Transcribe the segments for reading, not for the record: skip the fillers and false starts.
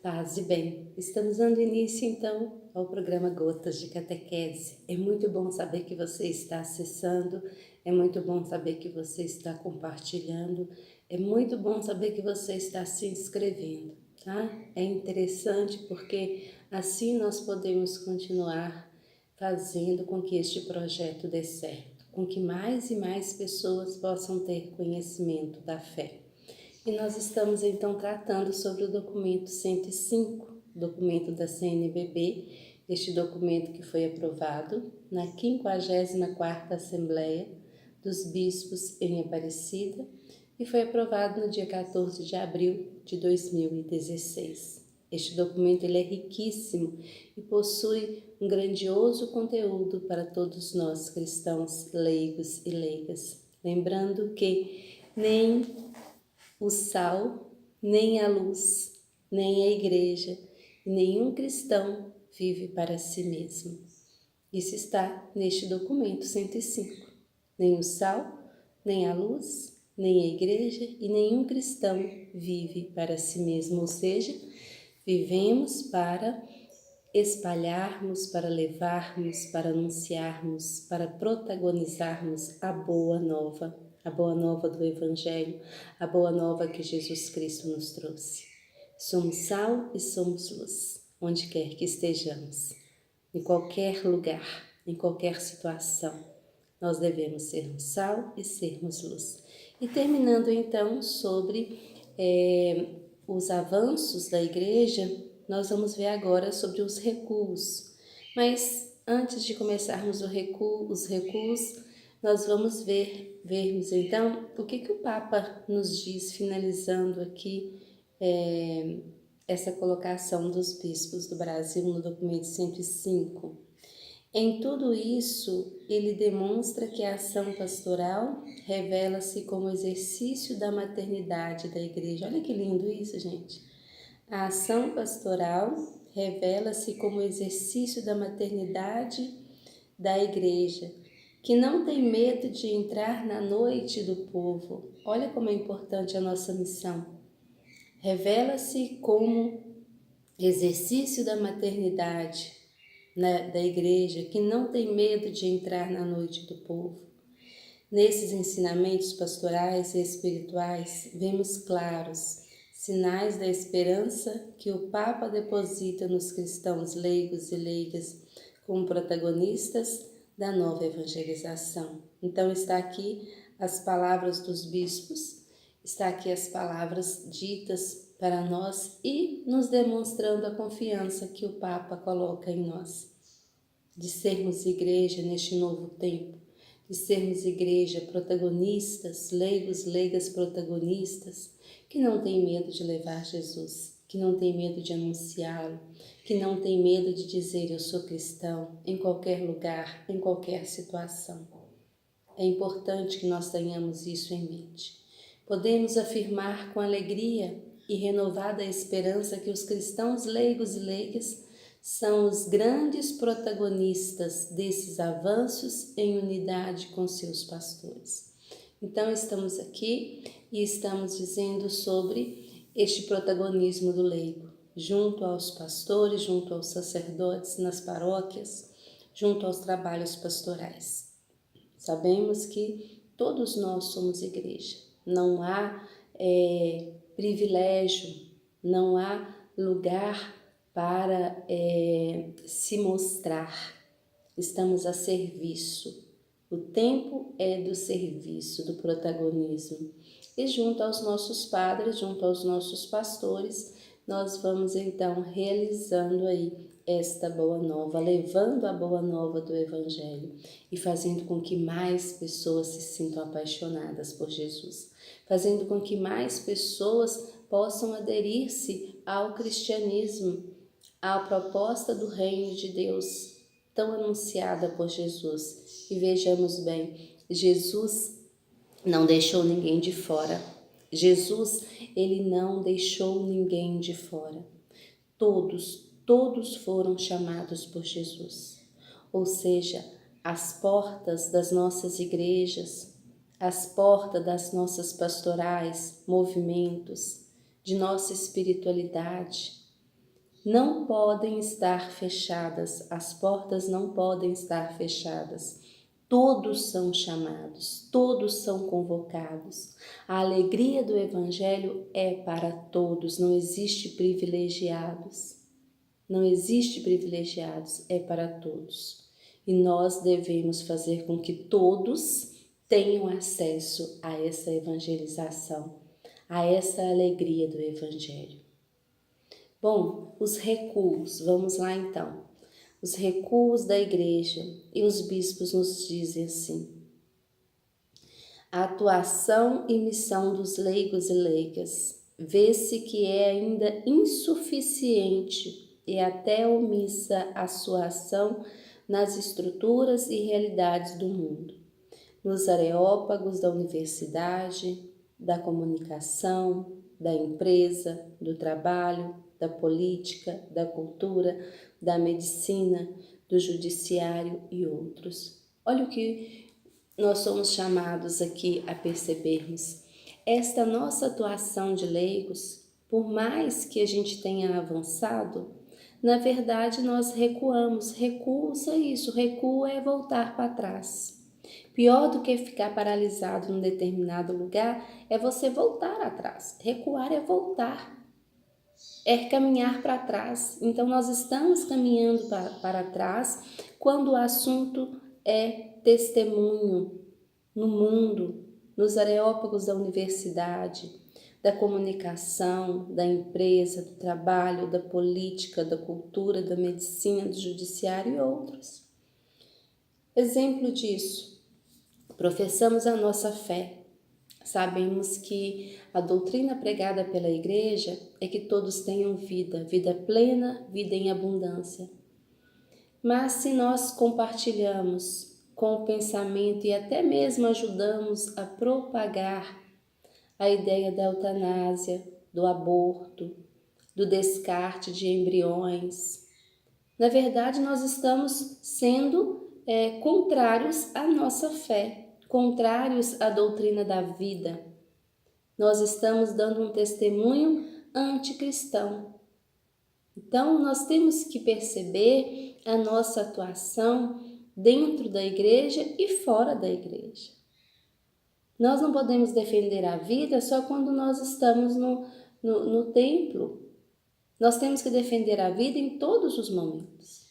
Paz e bem. Estamos dando início então ao programa Gotas de Catequese. É muito bom saber que você está acessando, é muito bom saber que você está compartilhando, é muito bom saber que você está se inscrevendo, tá? É interessante porque assim nós podemos continuar fazendo com que este projeto dê certo, com que mais e mais pessoas possam ter conhecimento da fé. E nós estamos então tratando sobre o documento 105, documento da CNBB, este documento que foi aprovado na 54ª Assembleia dos Bispos em Aparecida e foi aprovado no dia 14 de abril de 2016. Este documento ele é riquíssimo e possui um grandioso conteúdo para todos nós cristãos leigos e leigas. Lembrando que nem o sal, nem a luz, nem a igreja, e nenhum cristão vive para si mesmo. Isso está neste documento 105. Nem o sal, nem a luz, nem a igreja e nenhum cristão vive para si mesmo, ou seja, vivemos para espalharmos, para levarmos, para anunciarmos, para protagonizarmos a boa nova do Evangelho, a boa nova que Jesus Cristo nos trouxe. Somos sal e somos luz, onde quer que estejamos, em qualquer lugar, em qualquer situação. Nós devemos sermos sal e sermos luz. E terminando então sobre os avanços da igreja, nós vamos ver agora sobre os recuos. Mas antes de começarmos os recuos, nós vamos vermos então o que o Papa nos diz, finalizando aqui essa colocação dos bispos do Brasil no documento 105. Em tudo isso, ele demonstra que a ação pastoral revela-se como exercício da maternidade da igreja. Olha que lindo isso, gente. A ação pastoral revela-se como exercício da maternidade da igreja, que não tem medo de entrar na noite do povo. Olha como é importante a nossa missão. Revela-se como exercício da maternidade da igreja, que não tem medo de entrar na noite do povo. Nesses ensinamentos pastorais e espirituais, vemos claros sinais da esperança que o Papa deposita nos cristãos leigos e leigas como protagonistas da nova evangelização. Então está aqui as palavras dos bispos, está aqui as palavras ditas para nós e nos demonstrando a confiança que o Papa coloca em nós, de sermos igreja neste novo tempo, de sermos igreja protagonistas, leigos, leigas protagonistas, que não tem medo de levar Jesus, que não tem medo de anunciá-lo, que não tem medo de dizer eu sou cristão em qualquer lugar, em qualquer situação. É importante que nós tenhamos isso em mente. Podemos afirmar com alegria e renovada esperança que os cristãos leigos e leigas são os grandes protagonistas desses avanços em unidade com seus pastores. Então estamos aqui e estamos dizendo sobre este protagonismo do leigo, junto aos pastores, junto aos sacerdotes nas paróquias, junto aos trabalhos pastorais. Sabemos que todos nós somos igreja, não há privilégio, não há lugar para se mostrar. Estamos a serviço. O tempo é do serviço, do protagonismo. E junto aos nossos padres, junto aos nossos pastores, nós vamos então realizando aí esta boa nova, levando a boa nova do Evangelho e fazendo com que mais pessoas se sintam apaixonadas por Jesus, fazendo com que mais pessoas possam aderir-se ao cristianismo, à proposta do reino de Deus tão anunciada por Jesus. E vejamos bem, Jesus não deixou ninguém de fora. Jesus, ele não deixou ninguém de fora. Todos foram chamados por Jesus. Ou seja, as portas das nossas igrejas, as portas das nossas pastorais, movimentos, de nossa espiritualidade, não podem estar fechadas, as portas não podem estar fechadas. Todos são chamados, todos são convocados. A alegria do Evangelho é para todos, não existe privilegiados. Não existe privilegiados, é para todos. E nós devemos fazer com que todos tenham acesso a essa evangelização, a essa alegria do Evangelho. Bom, os recuos, vamos lá então. Os recuos da igreja, e os bispos nos dizem assim: a atuação e missão dos leigos e leigas vê-se que é ainda insuficiente e até omissa a sua ação nas estruturas e realidades do mundo, nos areópagos da universidade, da comunicação, da empresa, do trabalho, da política, da cultura, da medicina, do judiciário e outros. Olha o que nós somos chamados aqui a percebermos. Esta nossa atuação de leigos, por mais que a gente tenha avançado, na verdade nós recuamos. Recuo é isso, recuo é voltar para trás. Pior do que ficar paralisado num determinado lugar é você voltar atrás. Recuar é voltar, é caminhar para trás. Então nós estamos caminhando para trás quando o assunto é testemunho no mundo, nos areópagos da universidade, da comunicação, da empresa, do trabalho, da política, da cultura, da medicina, do judiciário e outros. Exemplo disso, professamos a nossa fé. Sabemos que a doutrina pregada pela igreja é que todos tenham vida, vida plena, vida em abundância. Mas se nós compartilhamos com o pensamento e até mesmo ajudamos a propagar a ideia da eutanásia, do aborto, do descarte de embriões, na verdade nós estamos sendo contrários à nossa fé, contrários à doutrina da vida. Nós estamos dando um testemunho anticristão. Então, nós temos que perceber a nossa atuação dentro da igreja e fora da igreja. Nós não podemos defender a vida só quando nós estamos no templo. Nós temos que defender a vida em todos os momentos.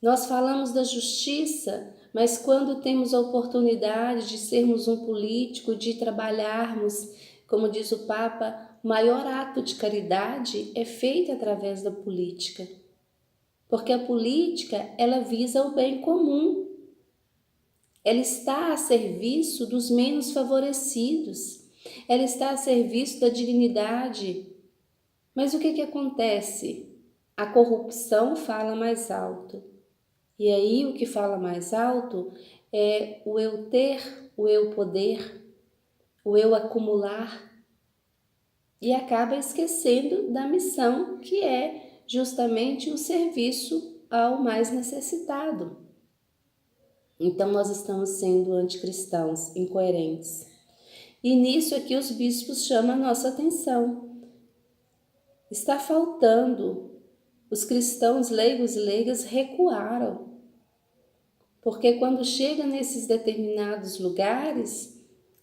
Nós falamos da justiça, mas quando temos a oportunidade de sermos um político, de trabalharmos, como diz o Papa, o maior ato de caridade é feito através da política. Porque a política, ela visa o bem comum. Ela está a serviço dos menos favorecidos. Ela está a serviço da dignidade. Mas o que acontece? A corrupção fala mais alto. E aí o que fala mais alto é o eu ter, o eu poder, o eu acumular. E acaba esquecendo da missão que é justamente o serviço ao mais necessitado. Então nós estamos sendo anticristãos, incoerentes. E nisso aqui os bispos chamam a nossa atenção. Está faltando. Os cristãos leigos e leigas recuaram. Porque quando chega nesses determinados lugares,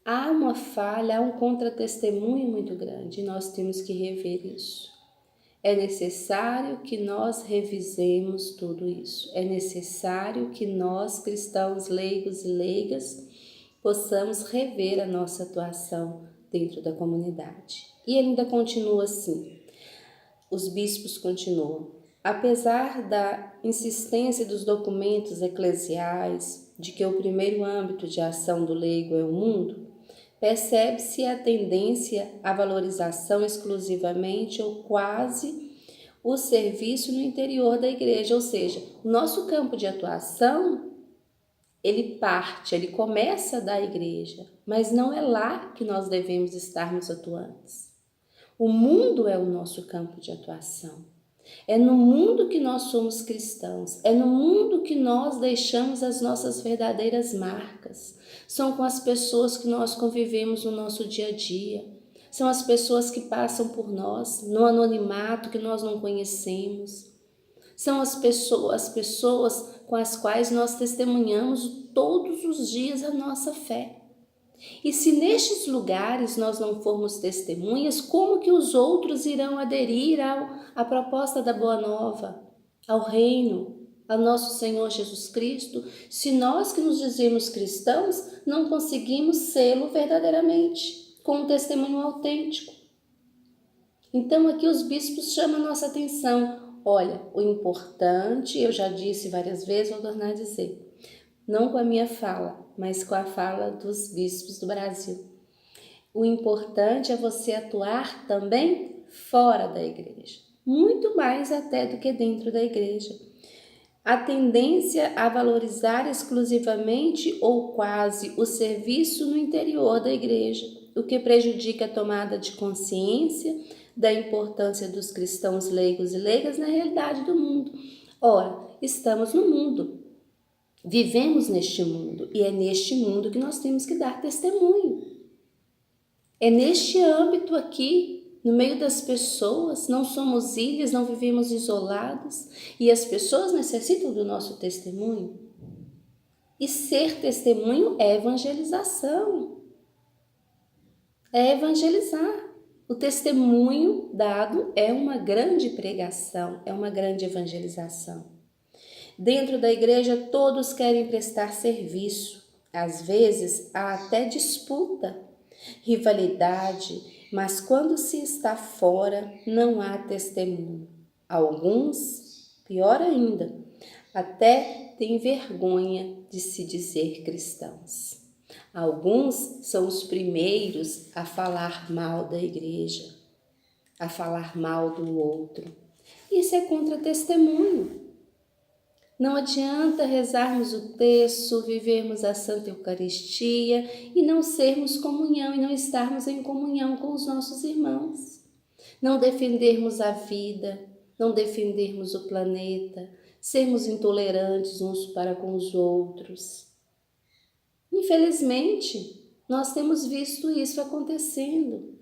há uma falha, há um contra-testemunho muito grande. E nós temos que rever isso. É necessário que nós revisemos tudo isso. É necessário que nós, cristãos leigos e leigas, possamos rever a nossa atuação dentro da comunidade. E ainda continua assim. Os bispos continuam. Apesar da insistência dos documentos eclesiais de que o primeiro âmbito de ação do leigo é o mundo, percebe-se a tendência à valorização exclusivamente ou quase o serviço no interior da igreja, ou seja, o nosso campo de atuação, ele começa da igreja, mas não é lá que nós devemos estarmos atuantes. O mundo é o nosso campo de atuação. É no mundo que nós somos cristãos, é no mundo que nós deixamos as nossas verdadeiras marcas. São com as pessoas que nós convivemos no nosso dia a dia. São as pessoas que passam por nós, no anonimato que nós não conhecemos. São as pessoas com as quais nós testemunhamos todos os dias a nossa fé. E se nestes lugares nós não formos testemunhas, como que os outros irão aderir à proposta da Boa Nova, ao reino, ao nosso Senhor Jesus Cristo, se nós que nos dizemos cristãos não conseguimos sê-lo verdadeiramente, com um testemunho autêntico? Então aqui os bispos chamam a nossa atenção. Olha, o importante, eu já disse várias vezes, vou tornar a dizer, não com a minha fala, mas com a fala dos bispos do Brasil. O importante é você atuar também fora da igreja, muito mais até do que dentro da igreja. A tendência a valorizar exclusivamente ou quase o serviço no interior da igreja, o que prejudica a tomada de consciência da importância dos cristãos leigos e leigas na realidade do mundo. Ora, estamos no mundo. Vivemos neste mundo e é neste mundo que nós temos que dar testemunho. É neste âmbito aqui, no meio das pessoas, não somos ilhas, não vivemos isolados e as pessoas necessitam do nosso testemunho. E ser testemunho é evangelização. É evangelizar. O testemunho dado é uma grande pregação, é uma grande evangelização. Dentro da igreja, todos querem prestar serviço. Às vezes, há até disputa, rivalidade, mas quando se está fora, não há testemunho. Alguns, pior ainda, até têm vergonha de se dizer cristãos. Alguns são os primeiros a falar mal da igreja, a falar mal do outro. Isso é contra-testemunho. Não adianta rezarmos o terço, vivermos a Santa Eucaristia e não sermos comunhão e não estarmos em comunhão com os nossos irmãos. Não defendermos a vida, não defendermos o planeta, sermos intolerantes uns para com os outros. Infelizmente, nós temos visto isso acontecendo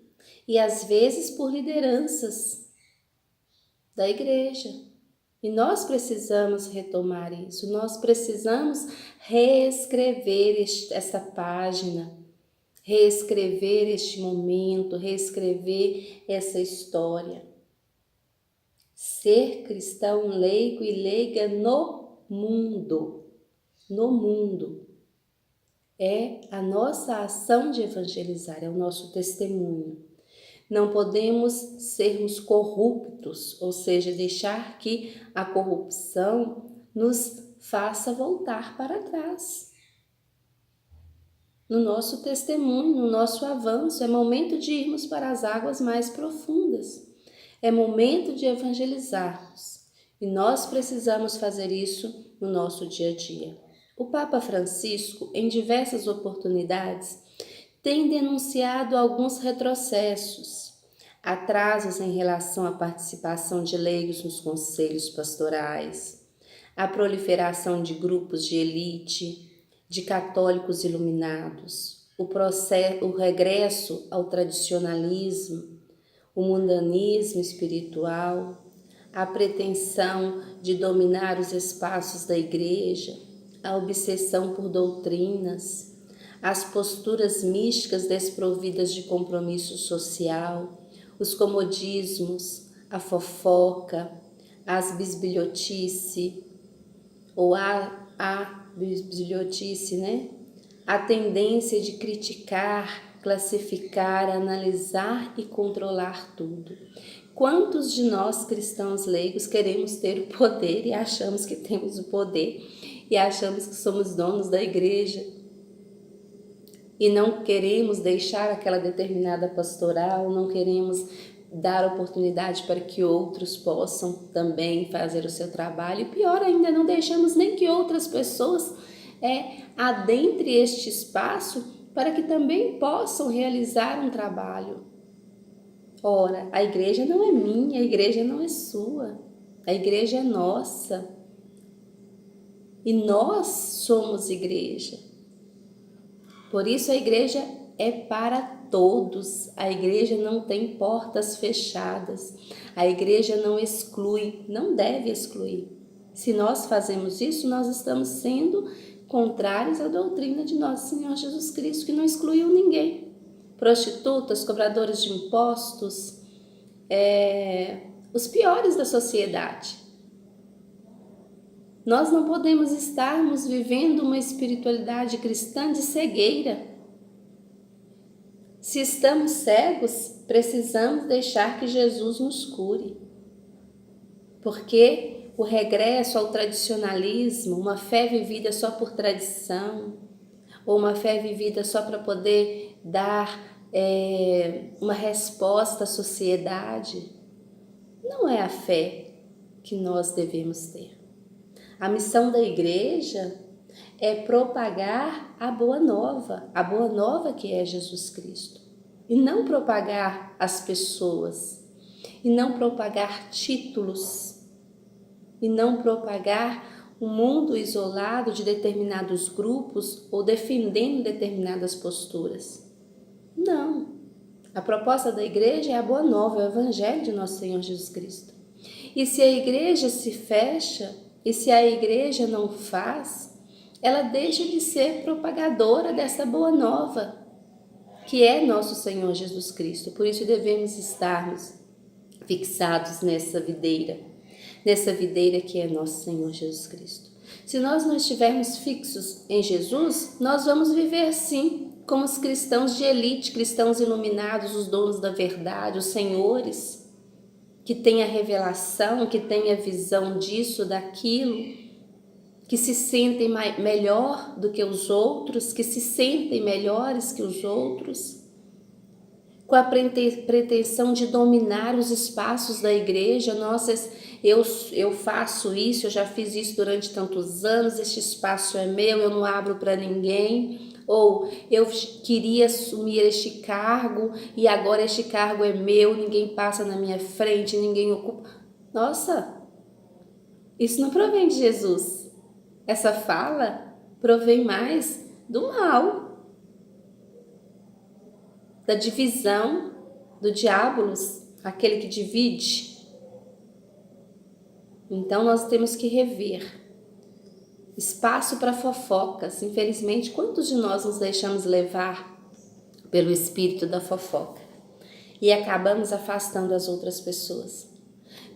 e às vezes por lideranças da igreja. E nós precisamos retomar isso, nós precisamos reescrever esta página, reescrever este momento, reescrever essa história. Ser cristão leigo e leiga no mundo, é a nossa ação de evangelizar, é o nosso testemunho. Não podemos sermos corruptos, ou seja, deixar que a corrupção nos faça voltar para trás. No nosso testemunho, no nosso avanço, é momento de irmos para as águas mais profundas. É momento de evangelizarmos. E nós precisamos fazer isso no nosso dia a dia. O Papa Francisco, em diversas oportunidades, tem denunciado alguns retrocessos, atrasos em relação à participação de leigos nos conselhos pastorais, a proliferação de grupos de elite, de católicos iluminados, o regresso ao tradicionalismo, o mundanismo espiritual, a pretensão de dominar os espaços da igreja, a obsessão por doutrinas, as posturas místicas desprovidas de compromisso social, os comodismos, a fofoca, as bisbilhotice, ou a bisbilhotice, né? A tendência de criticar, classificar, analisar e controlar tudo. Quantos de nós cristãos leigos queremos ter o poder e achamos que temos o poder e achamos que somos donos da igreja? E não queremos deixar aquela determinada pastoral, não queremos dar oportunidade para que outros possam também fazer o seu trabalho. E pior ainda, não deixamos nem que outras pessoas adentre este espaço para que também possam realizar um trabalho. Ora, a igreja não é minha, a igreja não é sua, a igreja é nossa. E nós somos igreja. Por isso a igreja é para todos. A igreja não tem portas fechadas. A igreja não exclui, não deve excluir. Se nós fazemos isso, nós estamos sendo contrários à doutrina de nosso Senhor Jesus Cristo, que não excluiu ninguém. Prostitutas, cobradores de impostos, os piores da sociedade. Nós não podemos estarmos vivendo uma espiritualidade cristã de cegueira. Se estamos cegos, precisamos deixar que Jesus nos cure. Porque o regresso ao tradicionalismo, uma fé vivida só por tradição, ou uma fé vivida só para poder dar uma resposta à sociedade, não é a fé que nós devemos ter. A missão da igreja é propagar a boa nova que é Jesus Cristo. E não propagar as pessoas, e não propagar títulos, e não propagar um mundo isolado de determinados grupos ou defendendo determinadas posturas. Não. A proposta da igreja é a boa nova, é o evangelho de nosso Senhor Jesus Cristo. E se a igreja se fecha, e se a igreja não faz, ela deixa de ser propagadora dessa boa nova, que é nosso Senhor Jesus Cristo. Por isso devemos estarmos fixados nessa videira que é nosso Senhor Jesus Cristo. Se nós não estivermos fixos em Jesus, nós vamos viver sim, como os cristãos de elite, cristãos iluminados, os donos da verdade, os senhores, que têm a revelação, que têm a visão disso, daquilo, que se sentem melhor do que os outros, que se sentem melhores que os outros, com a pretensão de dominar os espaços da igreja. Nossa, eu faço isso, eu já fiz isso durante tantos anos, este espaço é meu, eu não abro para ninguém. Ou eu queria assumir este cargo e agora este cargo é meu, ninguém passa na minha frente, ninguém ocupa. Nossa, isso não provém de Jesus. Essa fala provém mais do mal, da divisão, do diabolos, aquele que divide. Então nós temos que rever. Espaço para fofocas. Infelizmente, quantos de nós nos deixamos levar pelo espírito da fofoca e acabamos afastando as outras pessoas?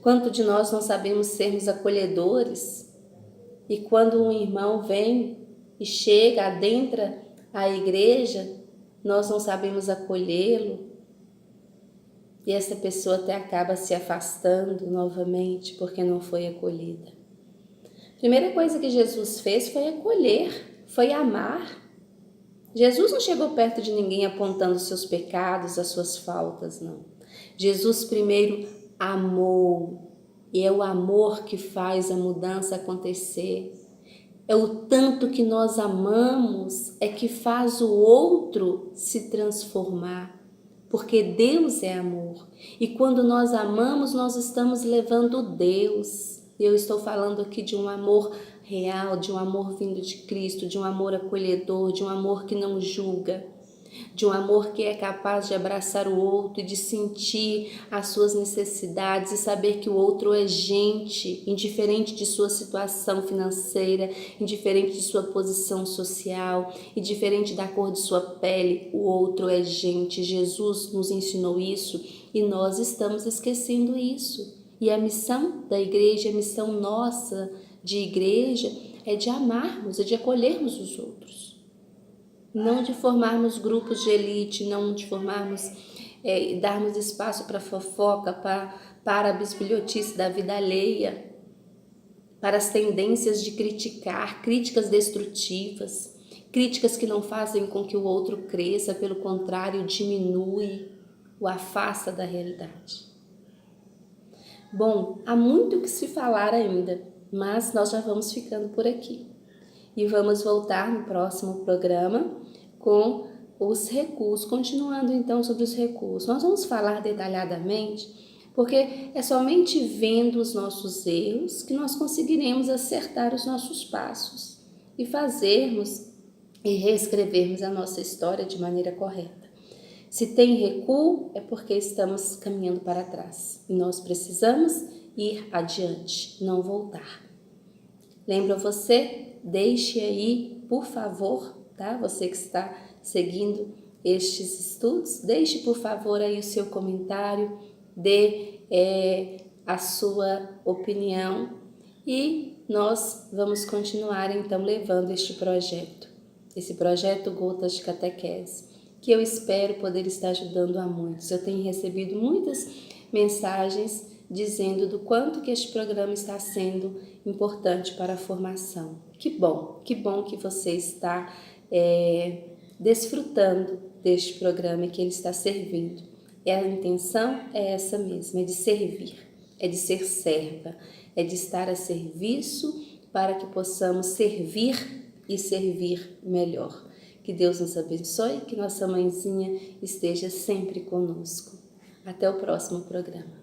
Quanto de nós não sabemos sermos acolhedores e quando um irmão vem e chega, adentra a igreja, nós não sabemos acolhê-lo e essa pessoa até acaba se afastando novamente porque não foi acolhida. A primeira coisa que Jesus fez foi acolher, foi amar. Jesus não chegou perto de ninguém apontando os seus pecados, as suas faltas, não. Jesus primeiro amou, e é o amor que faz a mudança acontecer. É o tanto que nós amamos é que faz o outro se transformar, porque Deus é amor. E quando nós amamos, nós estamos levando Deus. Eu estou falando aqui de um amor real, de um amor vindo de Cristo, de um amor acolhedor, de um amor que não julga, de um amor que é capaz de abraçar o outro e de sentir as suas necessidades e saber que o outro é gente, indiferente de sua situação financeira, indiferente de sua posição social, indiferente da cor de sua pele, o outro é gente. Jesus nos ensinou isso e nós estamos esquecendo isso. E a missão da igreja, a missão nossa de igreja é de amarmos, é de acolhermos os outros. Não de formarmos grupos de elite, não de formarmos, darmos espaço para fofoca, para a bisbilhotice da vida alheia, para as tendências de criticar, críticas destrutivas, críticas que não fazem com que o outro cresça, pelo contrário, diminui, o afasta da realidade. Bom, há muito o que se falar ainda, mas nós já vamos ficando por aqui. E vamos voltar no próximo programa com os recuos, continuando então sobre os recuos. Nós vamos falar detalhadamente, porque é somente vendo os nossos erros que nós conseguiremos acertar os nossos passos e fazermos e reescrevermos a nossa história de maneira correta. Se tem recuo, é porque estamos caminhando para trás. E nós precisamos ir adiante, não voltar. Lembro você, deixe aí, por favor, tá? Você que está seguindo estes estudos, deixe por favor aí o seu comentário, dê a sua opinião e nós vamos continuar então levando esse projeto Gotas de Catequese, que eu espero poder estar ajudando a muitos. Eu tenho recebido muitas mensagens dizendo do quanto que este programa está sendo importante para a formação. Que bom que você está desfrutando deste programa e que ele está servindo. A intenção é essa mesma, é de servir, é de ser serva, é de estar a serviço para que possamos servir e servir melhor. Que Deus nos abençoe, que nossa mãezinha esteja sempre conosco. Até o próximo programa.